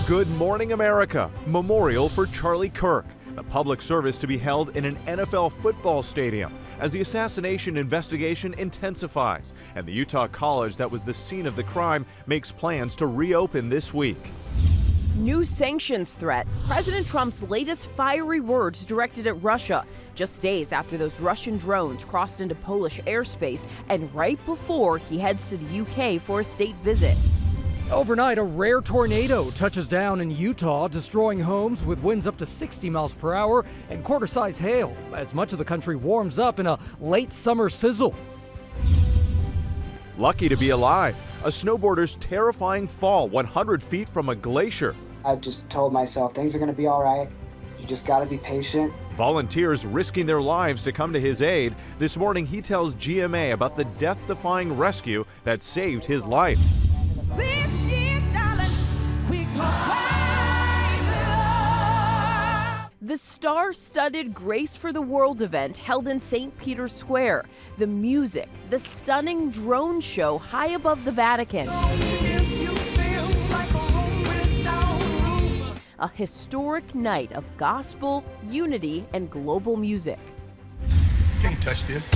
Good Morning America, memorial for Charlie Kirk. The public service to be held in an NFL football stadium as the assassination investigation intensifies, and the Utah college that was the scene of the crime makes plans to reopen this week. New sanctions threat. President Trump's latest fiery words directed at Russia, just days after those Russian drones crossed into Polish airspace and right before he heads to the UK for a state visit. Overnight, a rare tornado touches down in Utah, destroying homes with winds up to 60 miles per hour and quarter-size hail, as much of the country warms up in a late summer sizzle. Lucky to be alive. A snowboarder's terrifying fall 100 feet from a glacier. I just told myself things are going to be all right. You just got to be patient. Volunteers risking their lives to come to his aid. This morning, he tells GMA about the death-defying rescue that saved his life. This year, darling, we The star-studded Grace for the World event held in St. Peter's Square. The music, the stunning drone show high above the Vatican. A historic night of gospel, unity, and global music. Can't touch this.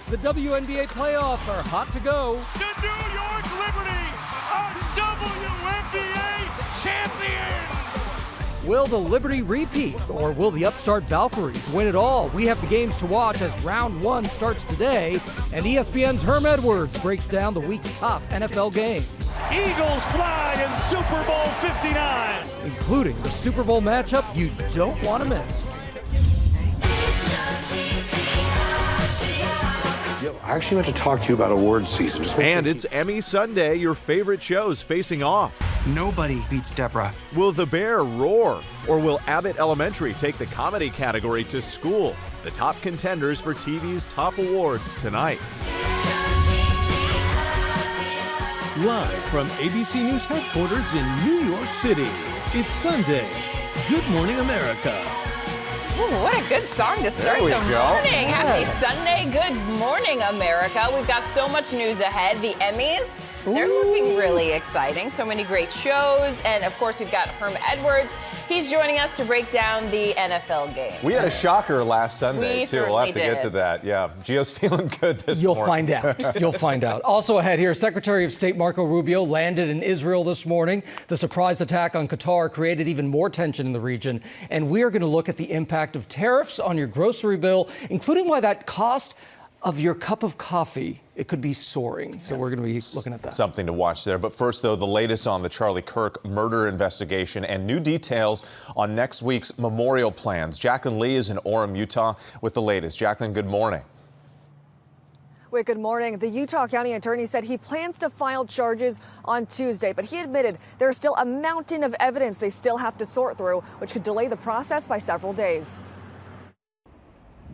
The WNBA playoffs are hot to go. The New York Liberty are WNBA champions! Will the Liberty repeat, or will the upstart Valkyries win it all? We have the games to watch as round one starts today, and ESPN's Herm Edwards breaks down the week's top NFL games. Eagles fly in Super Bowl 59! Including the Super Bowl matchup you don't want to miss. I actually want to talk to you about awards season. And it's Emmy Sunday, your favorite shows facing off. Nobody beats Deborah. Will the Bear roar? Or will Abbott Elementary take the comedy category to school? The top contenders for TV's top awards tonight. Live from ABC News headquarters in New York City, it's Sunday. Good Morning America. Ooh, what a good song to start the morning. Happy Sunday. Good morning, America. We've got so much news ahead. The Emmys, they're looking really exciting. So many great shows. And, of course, we've got Herm Edwards. He's joining us to break down the NFL game. We had a shocker last Sunday, too. We'll have to get to that. Yeah, Gio's feeling good this morning. You'll find out. You'll find out. Also ahead here, Secretary of State Marco Rubio landed in Israel this morning. The surprise attack on Qatar created even more tension in the region. And we are going to look at the impact of tariffs on your grocery bill, including why that cost of your cup of coffee, it could be soaring. So we're going to be looking at that. Something to watch there. But first, though, the latest on the Charlie Kirk murder investigation and new details on next week's memorial plans. Jacqueline Lee is in Orem, Utah, with the latest. Jacqueline, good morning. Well, good morning. The Utah County Attorney said he plans to file charges on Tuesday, but he admitted there is still a mountain of evidence they still have to sort through, which could delay the process by several days.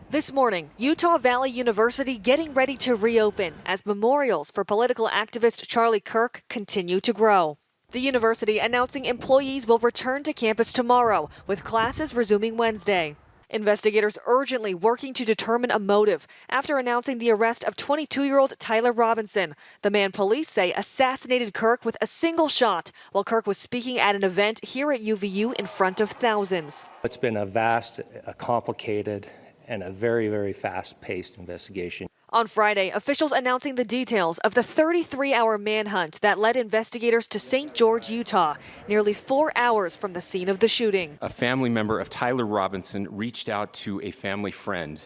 This morning, Utah Valley University getting ready to reopen as memorials for political activist Charlie Kirk continue to grow. The university announcing employees will return to campus tomorrow, with classes resuming Wednesday. Investigators urgently working to determine a motive after announcing the arrest of 22-year-old Tyler Robinson, the man police say assassinated Kirk with a single shot while Kirk was speaking at an event here at UVU in front of thousands. It's been a vast, complicated, and a very, very fast-paced investigation. On Friday, officials announcing the details of the 33-hour manhunt that led investigators to St. George, Utah, nearly 4 hours from the scene of the shooting. A family member of Tyler Robinson reached out to a family friend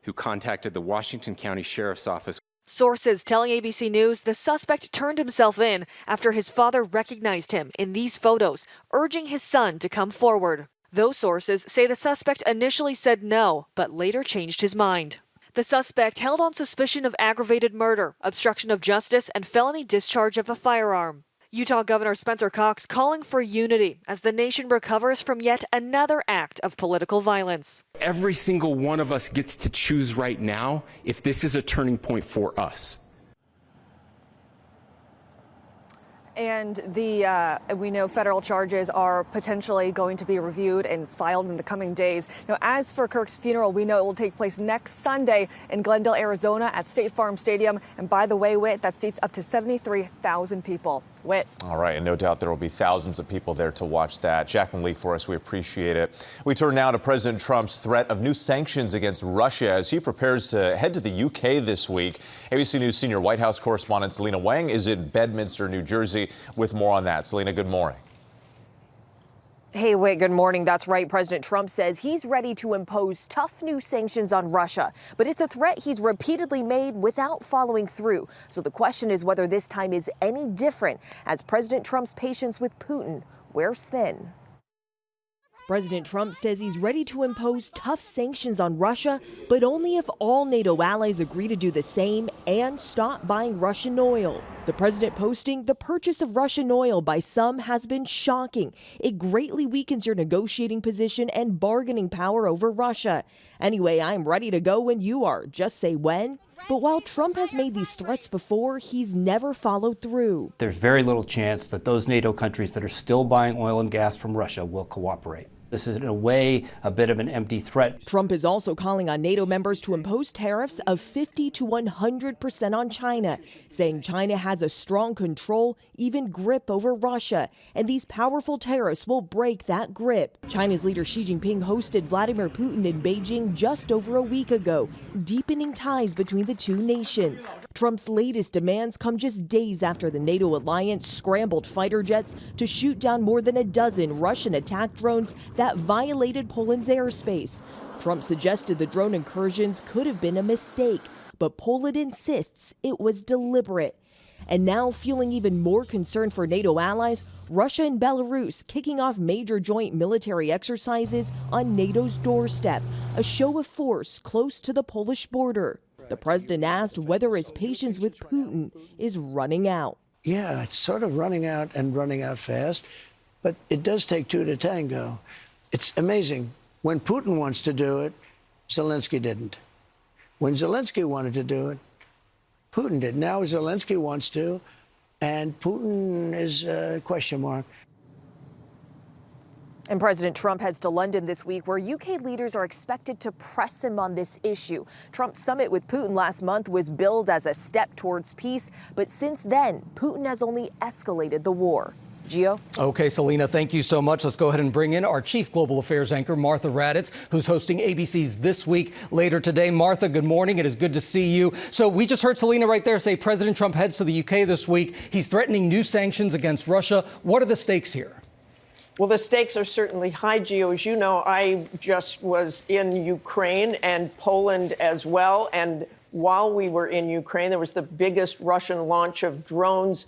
who contacted the Washington County Sheriff's Office. Sources telling ABC News the suspect turned himself in after his father recognized him in these photos, urging his son to come forward. Those sources say the suspect initially said no, but later changed his mind. The suspect held on suspicion of aggravated murder, obstruction of justice, and felony discharge of a firearm. Utah Governor Spencer Cox calling for unity as the nation recovers from yet another act of political violence. Every single one of us gets to choose right now if this is a turning point for us. And we know federal charges are potentially going to be reviewed and filed in the coming days. Now, as for Kirk's funeral, we know it will take place next Sunday in Glendale, Arizona at State Farm Stadium. And by the way, Whit, that seats up to 73,000 people. Whit. All right, and no doubt there will be thousands of people there to watch that. Jacqueline Lee for us, we appreciate it. We turn now to President Trump's threat of new sanctions against Russia as he prepares to head to the UK this week. ABC News senior White House correspondent Selena Wang is in Bedminster, New Jersey, with more on that. Selena, good morning. Hey, Whit, good morning. That's right. President Trump says he's ready to impose tough new sanctions on Russia, but it's a threat he's repeatedly made without following through. So the question is whether this time is any different as President Trump's patience with Putin wears thin. President Trump says he's ready to impose tough sanctions on Russia, but only if all NATO allies agree to do the same and stop buying Russian oil. The president posting, the purchase of Russian oil by some has been shocking. It greatly weakens your negotiating position and bargaining power over Russia. Anyway, I'm ready to go when you are. Just say when. But while Trump has made these threats before, he's never followed through. There's very little chance that those NATO countries that are still buying oil and gas from Russia will cooperate. This is, in a way, a bit of an empty threat. Trump is also calling on NATO members to impose tariffs of 50 to 100% on China, saying China has a strong control, even grip over Russia, and these powerful tariffs will break that grip. China's leader Xi Jinping hosted Vladimir Putin in Beijing just over a week ago, deepening ties between the two nations. Trump's latest demands come just days after the NATO alliance scrambled fighter jets to shoot down more than a dozen Russian attack drones that violated Poland's airspace. Trump suggested the drone incursions could have been a mistake, but Poland insists it was deliberate. And now, fueling even more concern for NATO allies, Russia and Belarus kicking off major joint military exercises on NATO's doorstep, a show of force close to the Polish border. The president asked whether his patience with Putin is running out. Yeah, it's sort of running out and running out fast, but it does take two to tango. It's amazing. When Putin wants to do it, Zelensky didn't. When Zelensky wanted to do it, Putin did. Now Zelensky wants to, and Putin is a question mark. And President Trump heads to London this week, where UK leaders are expected to press him on this issue. Trump's summit with Putin last month was billed as a step towards peace, but since then, Putin has only escalated the war. Gio? Okay, Selena, thank you so much. Let's go ahead and bring in our chief global affairs anchor, Martha Raddatz, who's hosting ABC's This Week later today. Martha, good morning. It is good to see you. So we just heard Selena right there say President Trump heads to the UK this week. He's threatening new sanctions against Russia. What are the stakes here? Well, the stakes are certainly high, Gio. As you know, I just was in Ukraine and Poland as well. And while we were in Ukraine, there was the biggest Russian launch of drones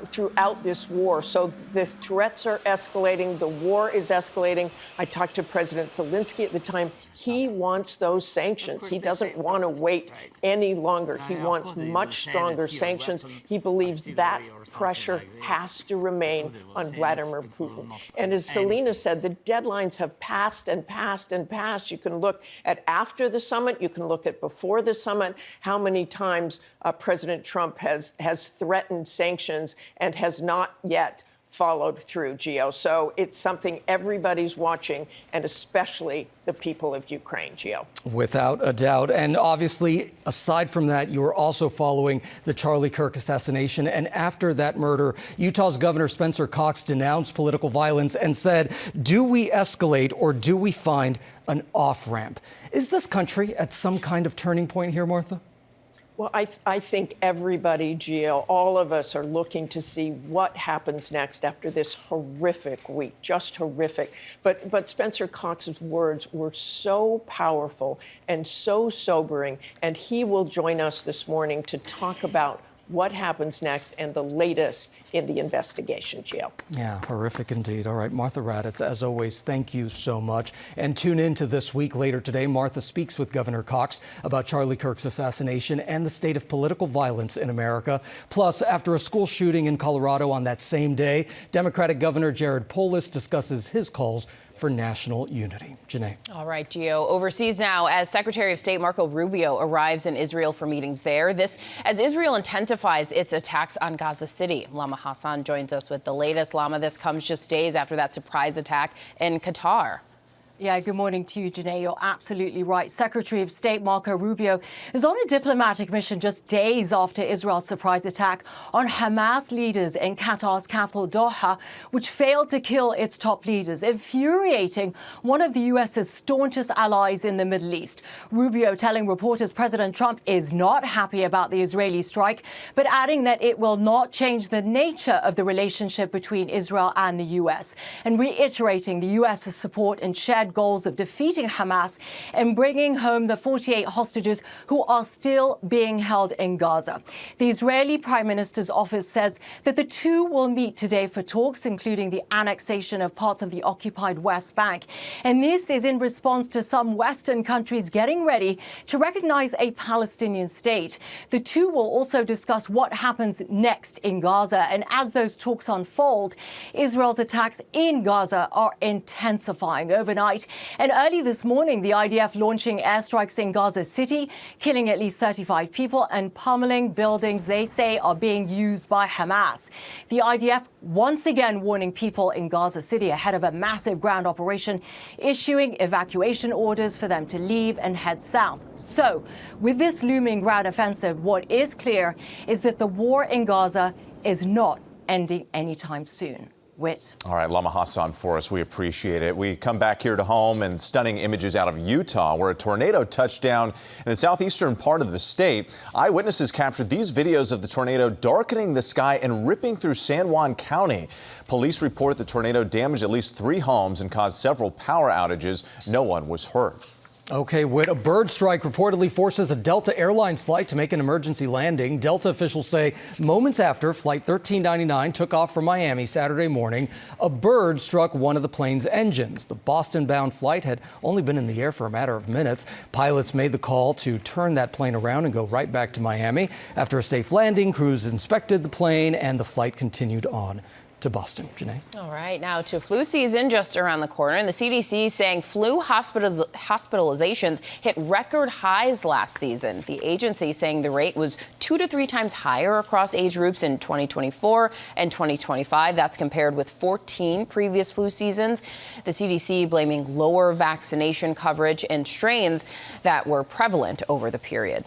throughout this war. So the threats are escalating. The war is escalating. I talked to President Zelensky at the time. He wants those sanctions. He doesn't want to wait any longer. He wants much stronger sanctions. He believes that pressure has to remain on Vladimir Putin. And as Selena said, the deadlines have passed and passed and passed. You can look at after the summit. You can look at before the summit, how many times President Trump has threatened sanctions and has not yet followed through, Gio. So it's something everybody's watching, and especially the people of Ukraine, Gio. Without a doubt. And obviously, aside from that, you are also following the Charlie Kirk assassination. And after that murder, Utah's Governor Spencer Cox denounced political violence and said, do we escalate or do we find an off-ramp? Is this country at some kind of turning point here, Martha? Well, I think everybody, Gio, all of us are looking to see what happens next after this horrific week, just horrific. But Spencer Cox's words were so powerful and so sobering, and he will join us this morning to talk about what happens next and the latest in the investigation, Gio. Yeah, horrific indeed. All right, Martha Raddatz, as always, thank you so much. And tune in to This Week later today. Martha speaks with Governor Cox about Charlie Kirk's assassination and the state of political violence in America. Plus, after a school shooting in Colorado on that same day, Democratic Governor Jared Polis discusses his calls for national unity. Janae. All right, Gio. Overseas now, as Secretary of State Marco Rubio arrives in Israel for meetings there. This as Israel intensifies its attacks on Gaza City. Lama Hassan joins us with the latest. Lama, this comes just days after that surprise attack in Qatar. Yeah, good morning to you, Janae. You're absolutely right. Secretary of State Marco Rubio is on a diplomatic mission just days after Israel's surprise attack on Hamas leaders in Qatar's capital, Doha, which failed to kill its top leaders, infuriating one of the U.S.'s staunchest allies in the Middle East. Rubio telling reporters President Trump is not happy about the Israeli strike, but adding that it will not change the nature of the relationship between Israel and the U.S., and reiterating the U.S.'s support and shared goals of defeating Hamas and bringing home the 48 hostages who are still being held in Gaza. The Israeli Prime Minister's office says that the two will meet today for talks, including the annexation of parts of the occupied West Bank. And this is in response to some Western countries getting ready to recognize a Palestinian state. The two will also discuss what happens next in Gaza. And as those talks unfold, Israel's attacks in Gaza are intensifying overnight. And early this morning, the IDF launching airstrikes in Gaza City, killing at least 35 people and pummeling buildings they say are being used by Hamas. The IDF once again warning people in Gaza City ahead of a massive ground operation, issuing evacuation orders for them to leave and head south. So, with this looming ground offensive, what is clear is that the war in Gaza is not ending anytime soon. Whit. All right, Lama Hassan for us. We appreciate it. We come back here to home and stunning images out of Utah, where a tornado touched down in the southeastern part of the state. Eyewitnesses captured these videos of the tornado darkening the sky and ripping through San Juan County. Police report the tornado damaged at least 3 homes and caused several power outages. No one was hurt. Okay, Whit, a bird strike reportedly forces a Delta Airlines flight to make an emergency landing. Delta officials say moments after Flight 1399 took off from Miami Saturday morning, a bird struck one of the plane's engines. The Boston-bound flight had only been in the air for a matter of minutes. Pilots made the call to turn that plane around and go right back to Miami. After a safe landing, crews inspected the plane and the flight continued on to Boston. Janae. All right, now to flu season just around the corner, and the CDC saying flu hospitalizations hit record highs last season. The agency saying the rate was 2 to 3 times higher across age groups in 2024 and 2025. That's compared with 14 previous flu seasons. The CDC blaming lower vaccination coverage and strains that were prevalent over the period.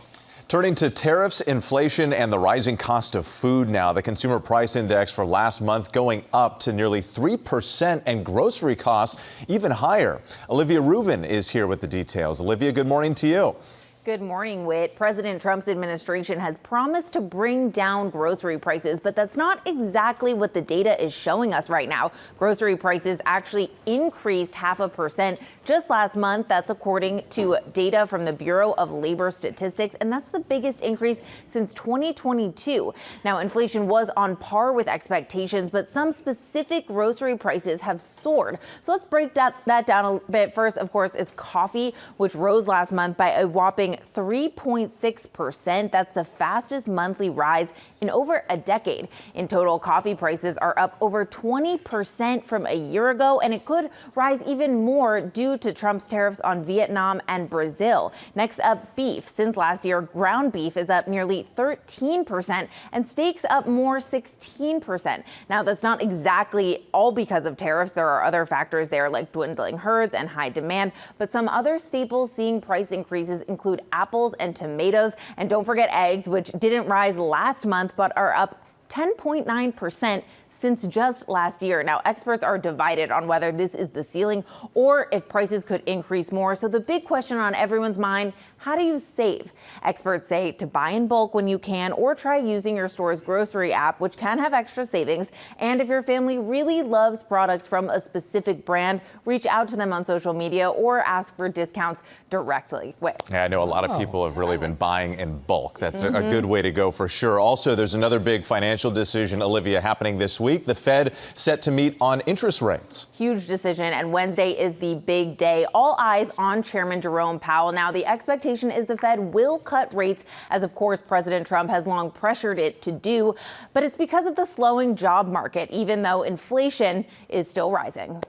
Turning to tariffs, inflation, and the rising cost of food now. The consumer price index for last month going up to nearly 3% and grocery costs even higher. Olivia Rubin is here with the details. Olivia, good morning to you. Good morning, Whit. President Trump's administration has promised to bring down grocery prices, but that's not exactly what the data is showing us right now. Grocery prices actually increased 0.5% just last month. That's according to data from the Bureau of Labor Statistics, and that's the biggest increase since 2022. Now, inflation was on par with expectations, but some specific grocery prices have soared. So let's break that down a bit. First, of course, is coffee, which rose last month by a whopping 3.6%. That's the fastest monthly rise in over a decade. In total, coffee prices are up over 20% from a year ago, and it could rise even more due to Trump's tariffs on Vietnam and Brazil. Next up, beef. Since last year, ground beef is up nearly 13% and steaks up more 16%. Now, that's not exactly all because of tariffs. There are other factors there like dwindling herds and high demand, but some other staples seeing price increases include apples and tomatoes. And don't forget eggs, which didn't rise last month but are up 10.9% since just last year. Now, experts are divided on whether this is the ceiling or if prices could increase more. So the big question on everyone's mind, how do you save? Experts say to buy in bulk when you can, or try using your store's grocery app, which can have extra savings. And if your family really loves products from a specific brand, reach out to them on social media or ask for discounts directly. Yeah, I know a lot of people have really been buying in bulk. That's a good way to go for sure. Also, there's another big financial decision, Olivia, happening this week. The Fed set to meet on interest rates. Huge decision, and Wednesday is the big day. All eyes on Chairman Jerome Powell. Now, the expectation is the Fed will cut rates, as of course President Trump has long pressured it to do, but it's because of the slowing job market, even though inflation is still rising.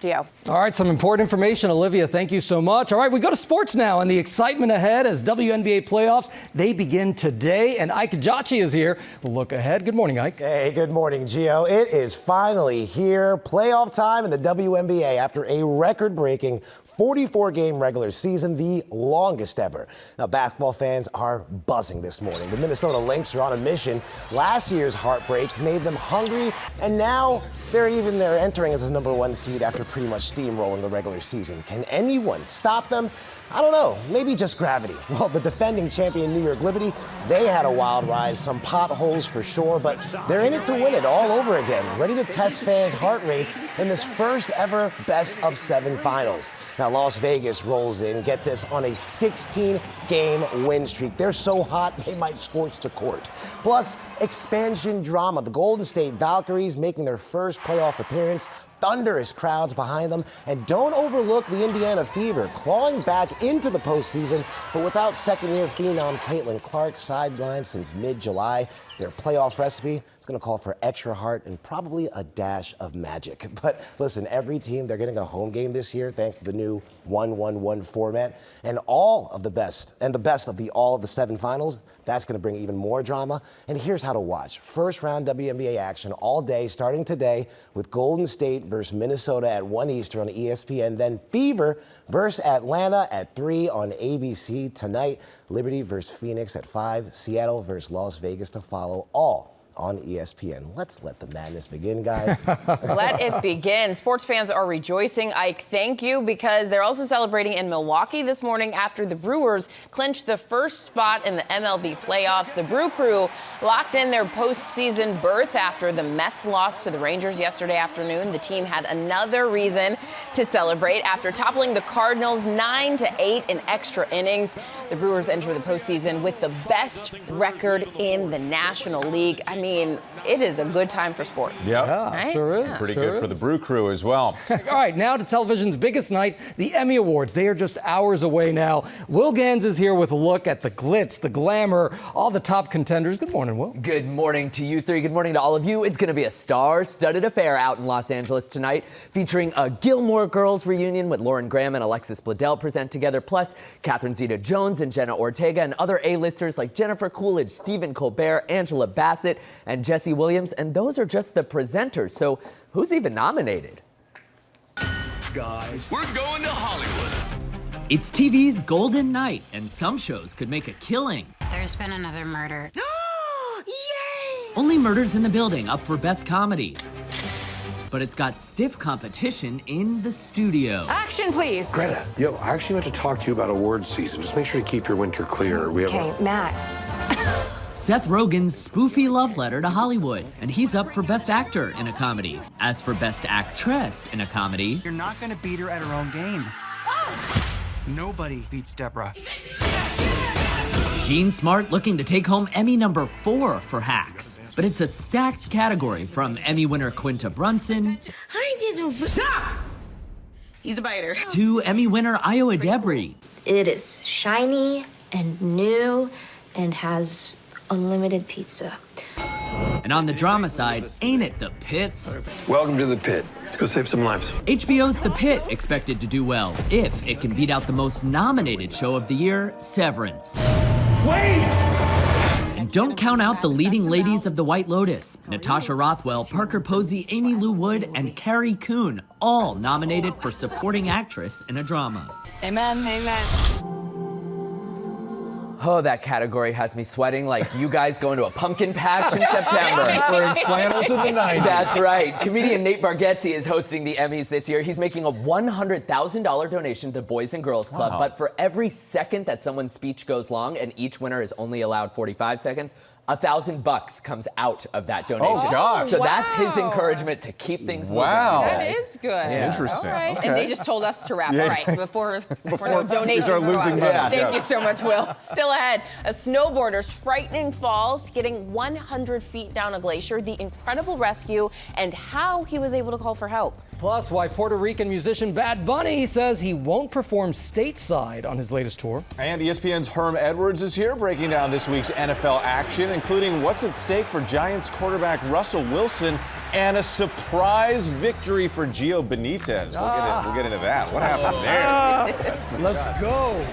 Gio. All right, some important information. Olivia, thank you so much. All right, we go to sports now, and the excitement ahead as WNBA playoffs, they begin today. And Ike Jachi is here. We'll look ahead. Good morning, Ike. Hey, good morning, Gio. It is finally here. Playoff time in the WNBA after a record-breaking 44-game regular season, the longest ever. Now, basketball fans are buzzing this morning. The Minnesota Lynx are on a mission. Last year's heartbreak made them hungry, and now they're entering as a #1 seed after pretty much steamrolling the regular season. Can anyone stop them? I don't know, maybe just gravity. Well, the defending champion New York Liberty, they had a wild ride, some potholes for sure, but they're in it to win it all over again, ready to test fans' heart rates in this first ever best-of-7 finals. Now, Las Vegas rolls in, get this, on a 16-game win streak. They're so hot, they might scorch the court. Plus, expansion drama. The Golden State Valkyries making their first playoff appearance. Thunderous crowds behind them, and don't overlook the Indiana Fever clawing back into the postseason, but without second-year phenom Caitlin Clark sidelined since mid-July. Their playoff recipe is going to call for extra heart and probably a dash of magic. But listen, every team, they're getting a home game this year thanks to the new 1-1-1 format, and all of the best of all of the 7 finals. That's going to bring even more drama. And here's how to watch. First round WNBA action all day, starting today with Golden State versus Minnesota at 1 Eastern on ESPN. Then Fever versus Atlanta at 3 on ABC tonight. Liberty versus Phoenix at 5. Seattle versus Las Vegas to follow, all on ESPN. Let's let the madness begin, guys. Let it begin. Sports fans are rejoicing. Ike, thank you, because they're also celebrating in Milwaukee this morning after the Brewers clinched the first spot in the MLB playoffs. The Brew Crew locked in their postseason berth after the Mets lost to the Rangers yesterday afternoon. The team had another reason to celebrate after toppling the Cardinals 9-8 in extra innings. The Brewers enter the postseason with the best record in the National League. I mean, it is a good time for sports. Yep. Yeah, right? sure is. Pretty good for the Brew Crew as well. All right, now to television's biggest night, the Emmy Awards. They are just hours away now. Will Ganss is here with a look at the glitz, the glamour, all the top contenders. Good morning, Will. Good morning to you three. Good morning to all of you. It's going to be a star-studded affair out in Los Angeles tonight, featuring a Gilmore Girls reunion with Lauren Graham and Alexis Bledel present together, plus Catherine Zeta-Jones and Jenna Ortega and other A-listers like Jennifer Coolidge, Stephen Colbert, Angela Bassett, and Jesse Williams. And those are just the presenters. So who's even nominated? Guys, we're going to Hollywood. It's TV's golden night, and some shows could make a killing. There's been another murder. Yay! Only Murders in the Building up for Best Comedy. But it's got stiff competition in the studio. Action, please. Greta, yo, I actually want to talk to you about awards season. Just make sure you keep your winter clear. Matt. Seth Rogen's spoofy love letter to Hollywood, and he's up for Best Actor in a comedy. As for Best Actress in a comedy, you're not going to beat her at her own game. Nobody beats Deborah. Jean Smart looking to take home Emmy #4 for Hacks. But it's a stacked category, from Emmy winner Quinta Brunson Stop! He's a biter. to Emmy winner Iowa Debris. It is shiny and new and has unlimited pizza. And on the drama side, ain't it The Pits? Welcome to the pit. Let's go save some lives. HBO's The Pit expected to do well, if it can beat out the most nominated show of the year, Severance. Wait! And don't count out the leading ladies of The White Lotus, Natasha Rothwell, Parker Posey, Amy Lou Wood, and Carrie Coon, all nominated for supporting actress in a drama. Amen. Amen. Oh, that category has me sweating like you guys going to a pumpkin patch in September. Wearing flannels in the 90s. That's right. Comedian Nate Bargatze is hosting the Emmys this year. He's making a $100,000 donation to Boys and Girls Club. Wow. But for every second that someone's speech goes long, and each winner is only allowed 45 seconds, $1,000 comes out of that donation. Oh, gosh. So that's his encouragement to keep things moving. Wow. That is good. Yeah. Interesting. All right. Okay. And they just told us to wrap. Yeah. All right. Before no donations start losing money. Thank you so much, Will. Still ahead, a snowboarder's frightening falls, getting 100 feet down a glacier, the incredible rescue, and how he was able to call for help. Plus, why Puerto Rican musician Bad Bunny says he won't perform stateside on his latest tour. And ESPN's Herm Edwards is here breaking down this week's NFL action, including what's at stake for Giants quarterback Russell Wilson and a surprise victory for Gio Benitez. We'll get into that. What happened there? Let's go.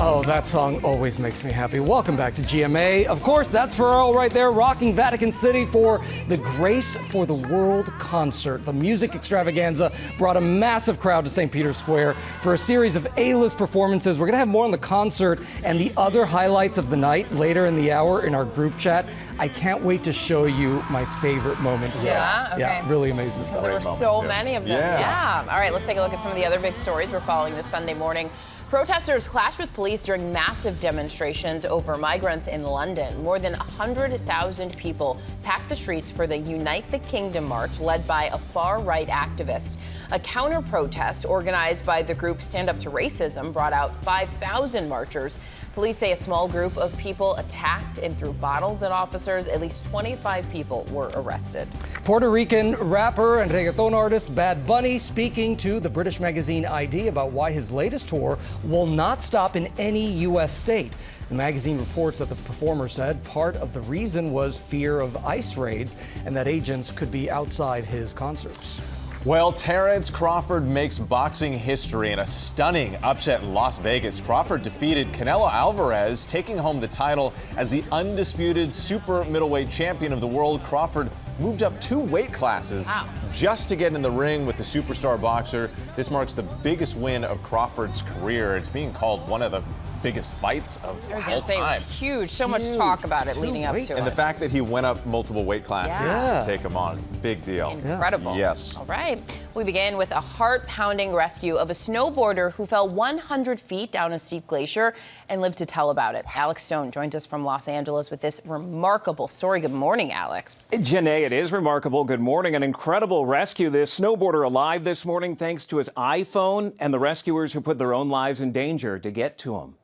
Oh, that song always makes me happy. Welcome back to GMA. Of course, that's Pharrell right there, rocking Vatican City for the Grace for the World concert. The music extravaganza brought a massive crowd to St. Peter's Square for a series of A-list performances. We're going to have more on the concert and the other highlights of the night later in the hour in our group chat. I can't wait to show you my favorite moments. Yeah? Okay. Yeah, really amazing stuff. There were so many of them. Yeah. All right, let's take a look at some of the other big stories we're following this Sunday morning. Protesters clashed with police during massive demonstrations over migrants in London. More than 100,000 people packed the streets for the Unite the Kingdom march led by a far-right activist. A counter-protest organized by the group Stand Up to Racism brought out 5,000 marchers. Police say a small group of people attacked and threw bottles at officers. At least 25 people were arrested. Puerto Rican rapper and reggaeton artist Bad Bunny speaking to the British magazine ID about why his latest tour will not stop in any U.S. state. The magazine reports that the performer said part of the reason was fear of ICE raids and that agents could be outside his concerts. Well, Terrence Crawford makes boxing history in a stunning upset in Las Vegas. Crawford defeated Canelo Alvarez, taking home the title as the undisputed super middleweight champion of the world. Crawford moved up 2 weight classes just to get in the ring with the superstar boxer. This marks the biggest win of Crawford's career. It's being called one of the biggest fights of all time. It was huge. So much talk about it leading up to it. And the fact that he went up multiple weight classes to take him on, big deal. Incredible. Yes. All right. We begin with a heart-pounding rescue of a snowboarder who fell 100 feet down a steep glacier and lived to tell about it. Alex Stone joined us from Los Angeles with this remarkable story. Good morning, Alex. Janae, it is remarkable. Good morning. An incredible rescue. This snowboarder alive this morning thanks to his iPhone and the rescuers who put their own lives in danger to get to him.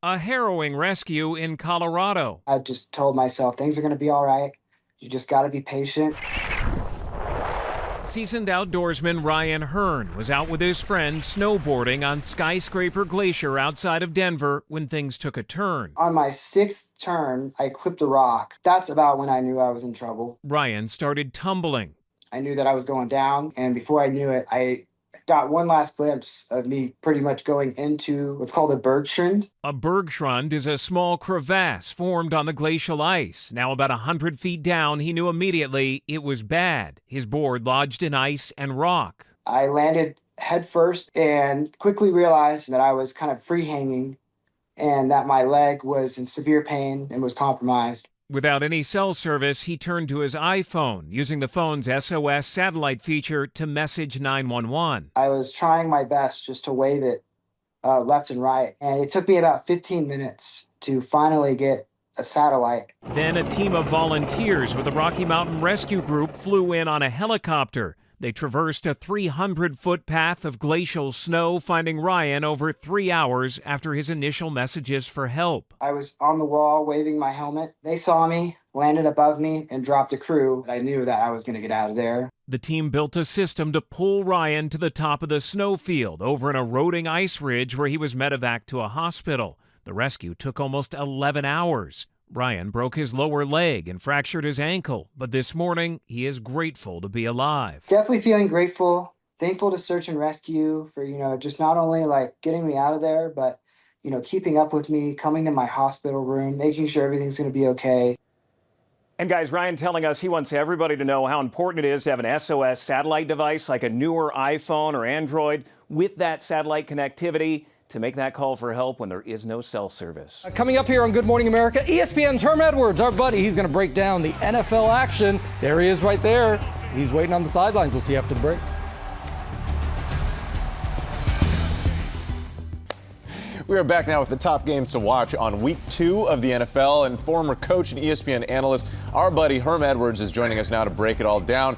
A harrowing rescue in Colorado. I just told myself things are going to be all right. You just got to be patient. Seasoned outdoorsman Ryan Hearn was out with his friends snowboarding on Skyscraper Glacier outside of Denver when things took a turn. On my 6th turn, I clipped a rock. That's about when I knew I was in trouble. Ryan started tumbling. I knew that I was going down, and before I knew it, I got one last glimpse of me pretty much going into what's called a bergschrund. A bergschrund is a small crevasse formed on the glacial ice. Now about 100 feet down, he knew immediately it was bad. His board lodged in ice and rock. I landed head first and quickly realized that I was kind of free hanging and that my leg was in severe pain and was compromised. Without any cell service, he turned to his iPhone, using the phone's SOS satellite feature to message 911. I was trying my best just to wave it left and right, and it took me about 15 minutes to finally get a satellite. Then a team of volunteers with the Rocky Mountain Rescue Group flew in on a helicopter. They traversed a 300-foot path of glacial snow, finding Ryan over 3 hours after his initial messages for help. I was on the wall waving my helmet. They saw me, landed above me, and dropped a crew. I knew that I was going to get out of there. The team built a system to pull Ryan to the top of the snowfield over an eroding ice ridge where he was medevac to a hospital. The rescue took almost 11 hours. Ryan broke his lower leg and fractured his ankle, but this morning he is grateful to be alive. Definitely feeling grateful, thankful to search and rescue for, just not only like getting me out of there, but, keeping up with me, coming to my hospital room, making sure everything's going to be okay. And guys, Ryan telling us he wants everybody to know how important it is to have an SOS satellite device like a newer iPhone or Android with that satellite connectivity to make that call for help when there is no cell service. Coming up here on Good Morning America, ESPN's Herm Edwards, our buddy. He's going to break down the NFL action. There he is right there. He's waiting on the sidelines. We'll see you after the break. We are back now with the top games to watch on week 2 of the NFL, and former coach and ESPN analyst, our buddy Herm Edwards, is joining us now to break it all down.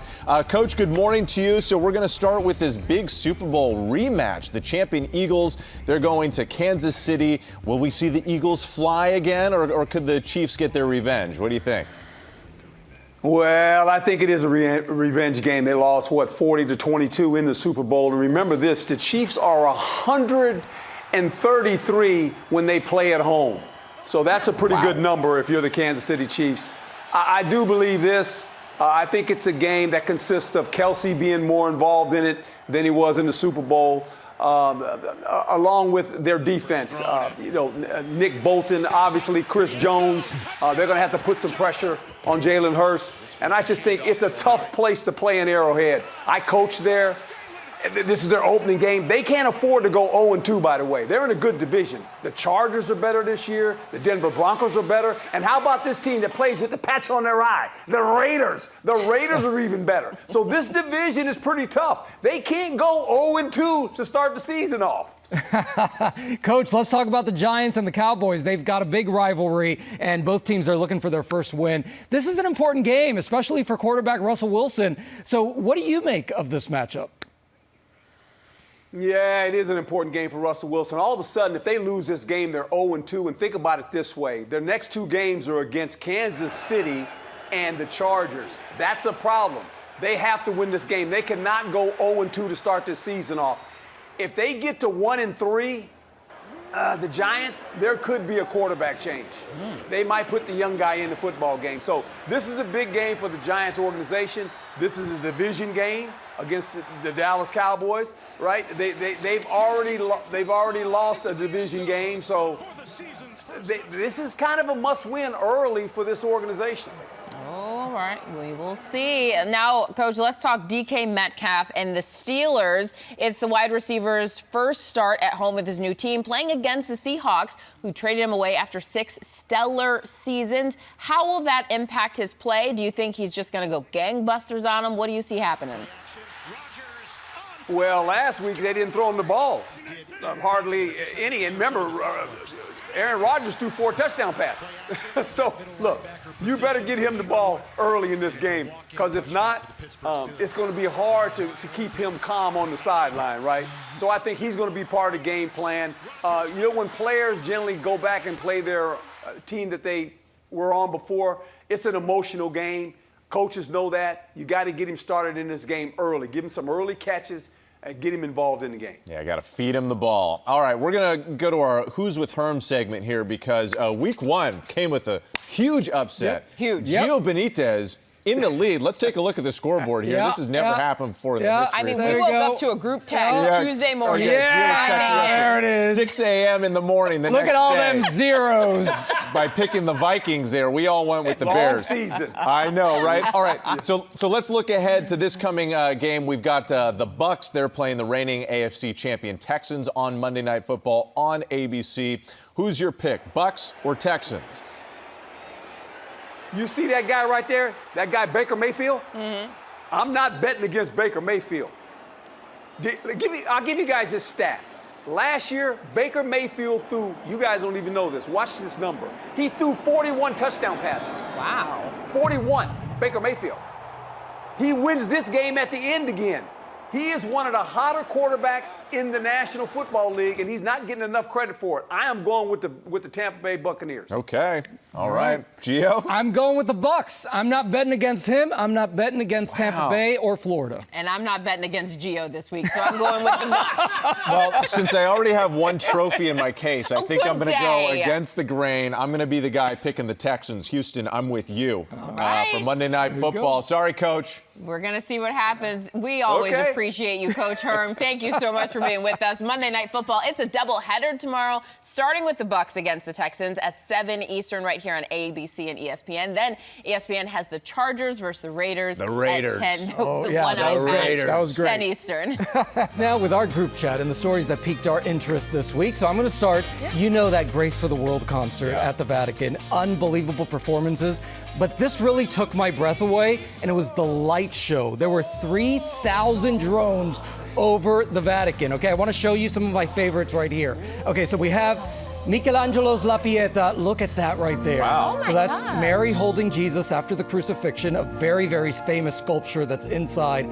Coach, good morning to you. So we're going to start with this big Super Bowl rematch. The champion Eagles, they're going to Kansas City. Will we see the Eagles fly again, or could the Chiefs get their revenge? What do you think? Well, I think it is a revenge game. They lost, 40-22 in the Super Bowl. And remember this, the Chiefs are 133 when they play at home. So that's a pretty good number if you're the Kansas City Chiefs. I do believe this. I think it's a game that consists of Kelsey being more involved in it than he was in the Super Bowl, along with their defense. Nick Bolton, obviously Chris Jones. They're going to have to put some pressure on Jalen Hurts. And I just think it's a tough place to play in Arrowhead. I coached there. This is their opening game. They can't afford to go 0-2, by the way. They're in a good division. The Chargers are better this year. The Denver Broncos are better. And how about this team that plays with the patch on their eye? The Raiders. The Raiders are even better. So this division is pretty tough. They can't go 0-2 to start the season off. Coach, let's talk about the Giants and the Cowboys. They've got a big rivalry, and both teams are looking for their first win. This is an important game, especially for quarterback Russell Wilson. So what do you make of this matchup? Yeah, it is an important game for Russell Wilson. All of a sudden, if they lose this game, they're 0-2. And think about it this way. Their next 2 games are against Kansas City and the Chargers. That's a problem. They have to win this game. They cannot go 0-2 to start this season off. If they get to 1-3, the Giants, there could be a quarterback change. They might put the young guy in the football game. So this is a big game for the Giants organization. This is a division game against the Dallas Cowboys, right? They've already lost a division game, so this is kind of a must-win early for this organization. All right, we will see. Now, Coach, let's talk DK Metcalf and the Steelers. It's the wide receiver's first start at home with his new team, playing against the Seahawks, who traded him away after 6 stellar seasons. How will that impact his play? Do you think he's just going to go gangbusters on him? What do you see happening? Well, last week they didn't throw him the ball. Hardly any. And remember, Aaron Rodgers threw 4 touchdown passes. So, look, you better get him the ball early in this game, because if not, it's going to be hard to keep him calm on the sideline, right? So I think he's going to be part of the game plan. When players generally go back and play their team that they were on before, it's an emotional game. Coaches know that. You got to get him started in this game early. Give him some early catches and get him involved in the game. Yeah, got to feed him the ball. All right, we're going to go to our Who's with Herm segment here, because week 1 came with a huge upset. Huge. Gio Benitez in the lead. Let's take a look at the scoreboard here. This has never happened before in the history. I mean, we woke up to a group text Tuesday morning. There it is. 6 a.m. in the morning. Look at all them zeros. By picking the Vikings there, we all went with the Bears. Season. I know, right? All right, so let's look ahead to this coming game. We've got the Bucs. They're playing the reigning AFC champion Texans on Monday Night Football on ABC. Who's your pick, Bucs or Texans? You see that guy right there? That guy, Baker Mayfield? Mm-hmm. I'm not betting against Baker Mayfield. I'll give you guys this stat. Last year, Baker Mayfield threw, you guys don't even know this, watch this number. He threw 41 touchdown passes. Wow. 41, Baker Mayfield. He wins this game at the end again. He is one of the hotter quarterbacks in the National Football League, and he's not getting enough credit for it. I am going with the Tampa Bay Buccaneers. Okay. All right. Gio? I'm going with the Bucs. I'm not betting against him. I'm not betting against Tampa Bay or Florida. And I'm not betting against Gio this week, so I'm going with the Bucs. Well, since I already have one trophy in my case, I think I'm going to go against the grain. I'm going to be the guy picking the Texans. Houston, I'm with you for Monday Night Football. Sorry, Coach. We're going to see what happens. We always appreciate you, Coach Herm. Thank you so much for being with us. Monday Night Football, it's a doubleheader tomorrow, starting with the Bucs against the Texans at 7 Eastern right here on ABC and ESPN. Then ESPN has the Chargers versus the Raiders. The Raiders. At 10. That was great. 10 Eastern. Now with our group chat and the stories that piqued our interest this week. So I'm going to start, you know, that Grace for the World concert at the Vatican. Unbelievable performances. But this really took my breath away, and it was the light show. There were 3,000 drones over the Vatican. Okay, I want to show you some of my favorites right here. Okay, so we have Michelangelo's La Pieta. Look at that right there. Wow. So that's Mary holding Jesus after the crucifixion, a very, very famous sculpture that's inside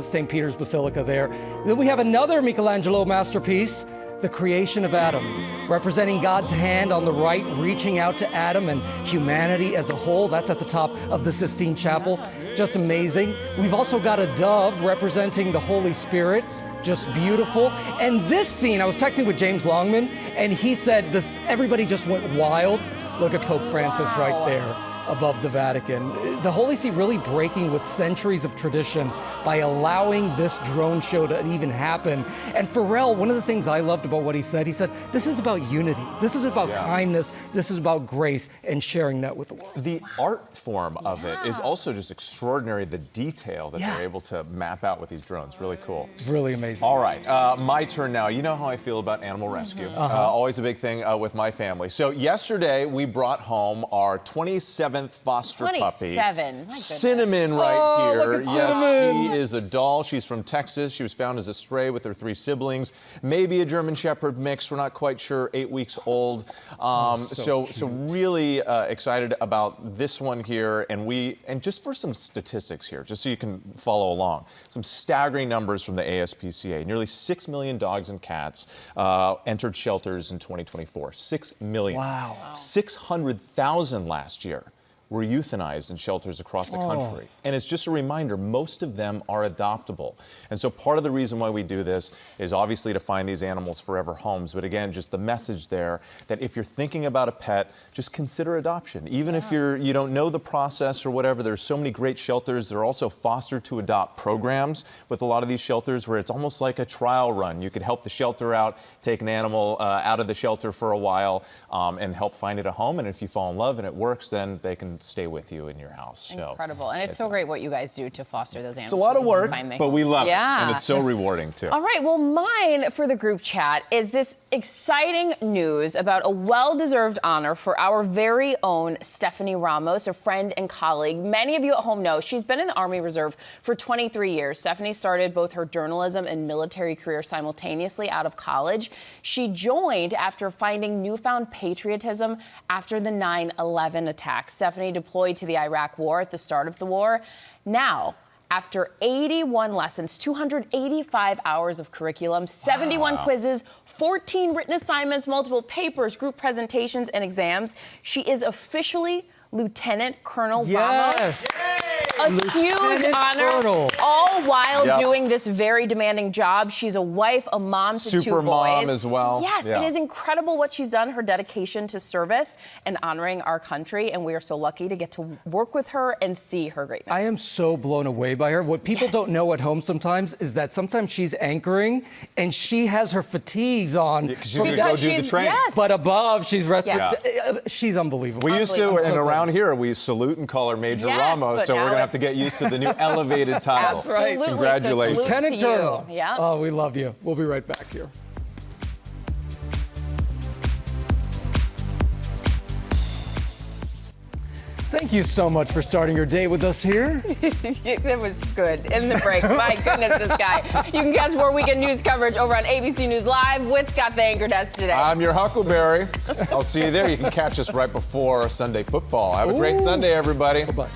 St. Peter's Basilica there. Then we have another Michelangelo masterpiece, the creation of Adam, representing God's hand on the right, reaching out to Adam and humanity as a whole. That's at the top of the Sistine Chapel. Just amazing. We've also got a dove representing the Holy Spirit. Just beautiful. And this scene, I was texting with James Longman, and he said this, everybody just went wild. Look at Pope Francis right there above the Vatican. The Holy See really breaking with centuries of tradition by allowing this drone show to even happen. And Pharrell, one of the things I loved about what he said, this is about unity. This is about kindness. This is about grace and sharing that with the world. The art form of it is also just extraordinary, the detail that they're able to map out with these drones. Really cool. Really amazing. All right, my turn now. You know how I feel about animal rescue. Always a big thing with my family. So yesterday, we brought home our 27th foster puppy. 27. Cinnamon right here. Look at Cinnamon. She is a doll. She's from Texas. She was found as a stray with her 3 siblings. Maybe a German Shepherd mix. We're not quite sure. 8 weeks old. So really excited about this one here. And just for some statistics here, just so you can follow along. Some staggering numbers from the ASPCA. Nearly 6 million dogs and cats entered shelters in 2024. 6 million. Wow. 600,000 last year were euthanized in shelters across the country. And it's just a reminder, most of them are adoptable. And so part of the reason why we do this is obviously to find these animals forever homes. But again, just the message there that if you're thinking about a pet, just consider adoption. Even if you don't know the process or whatever, there's so many great shelters. There are also foster to adopt programs with a lot of these shelters where it's almost like a trial run. You could help the shelter out, take an animal out of the shelter for a while and help find it a home. And if you fall in love and it works, then they can stay with you in your house. Incredible. And it's so great what you guys do to foster those animals. It's a lot of work, but we love it. And it's so rewarding, too. All right. Well, mine for the group chat is this exciting news about a well-deserved honor for our very own Stephanie Ramos, a friend and colleague. Many of you at home know she's been in the Army Reserve for 23 years. Stephanie started both her journalism and military career simultaneously out of college. She joined after finding newfound patriotism after the 9/11 attacks. Stephanie deployed to the Iraq War at the start of the war. Now, after 81 lessons, 285 hours of curriculum, 71 quizzes, 14 written assignments, multiple papers, group presentations, and exams, she is officially Lieutenant Colonel Ramos. A huge honor, all while doing this very demanding job. She's a wife, a mom to 2 boys. Super mom as well. Yes, it is incredible what she's done, her dedication to service and honoring our country, and we are so lucky to get to work with her and see her greatness. I am so blown away by her. What people don't know at home sometimes is that sometimes she's anchoring and she has her fatigues on. She's going to go do the training. But above, she's resting. She's unbelievable. We used to, and around here, we salute and call her Major Ramos, so we're going to have to get used to the new elevated title. That's right. Congratulations. Lieutenant Colonel. Oh, we love you. We'll be right back here. Thank you so much for starting your day with us here. That was good. In the break. My goodness, this guy. You can catch more weekend news coverage over on ABC News Live with Scott the Anchor Desk today. I'm your Huckleberry. I'll see you there. You can catch us right before Sunday football. Have a great Sunday, everybody. Bye-bye.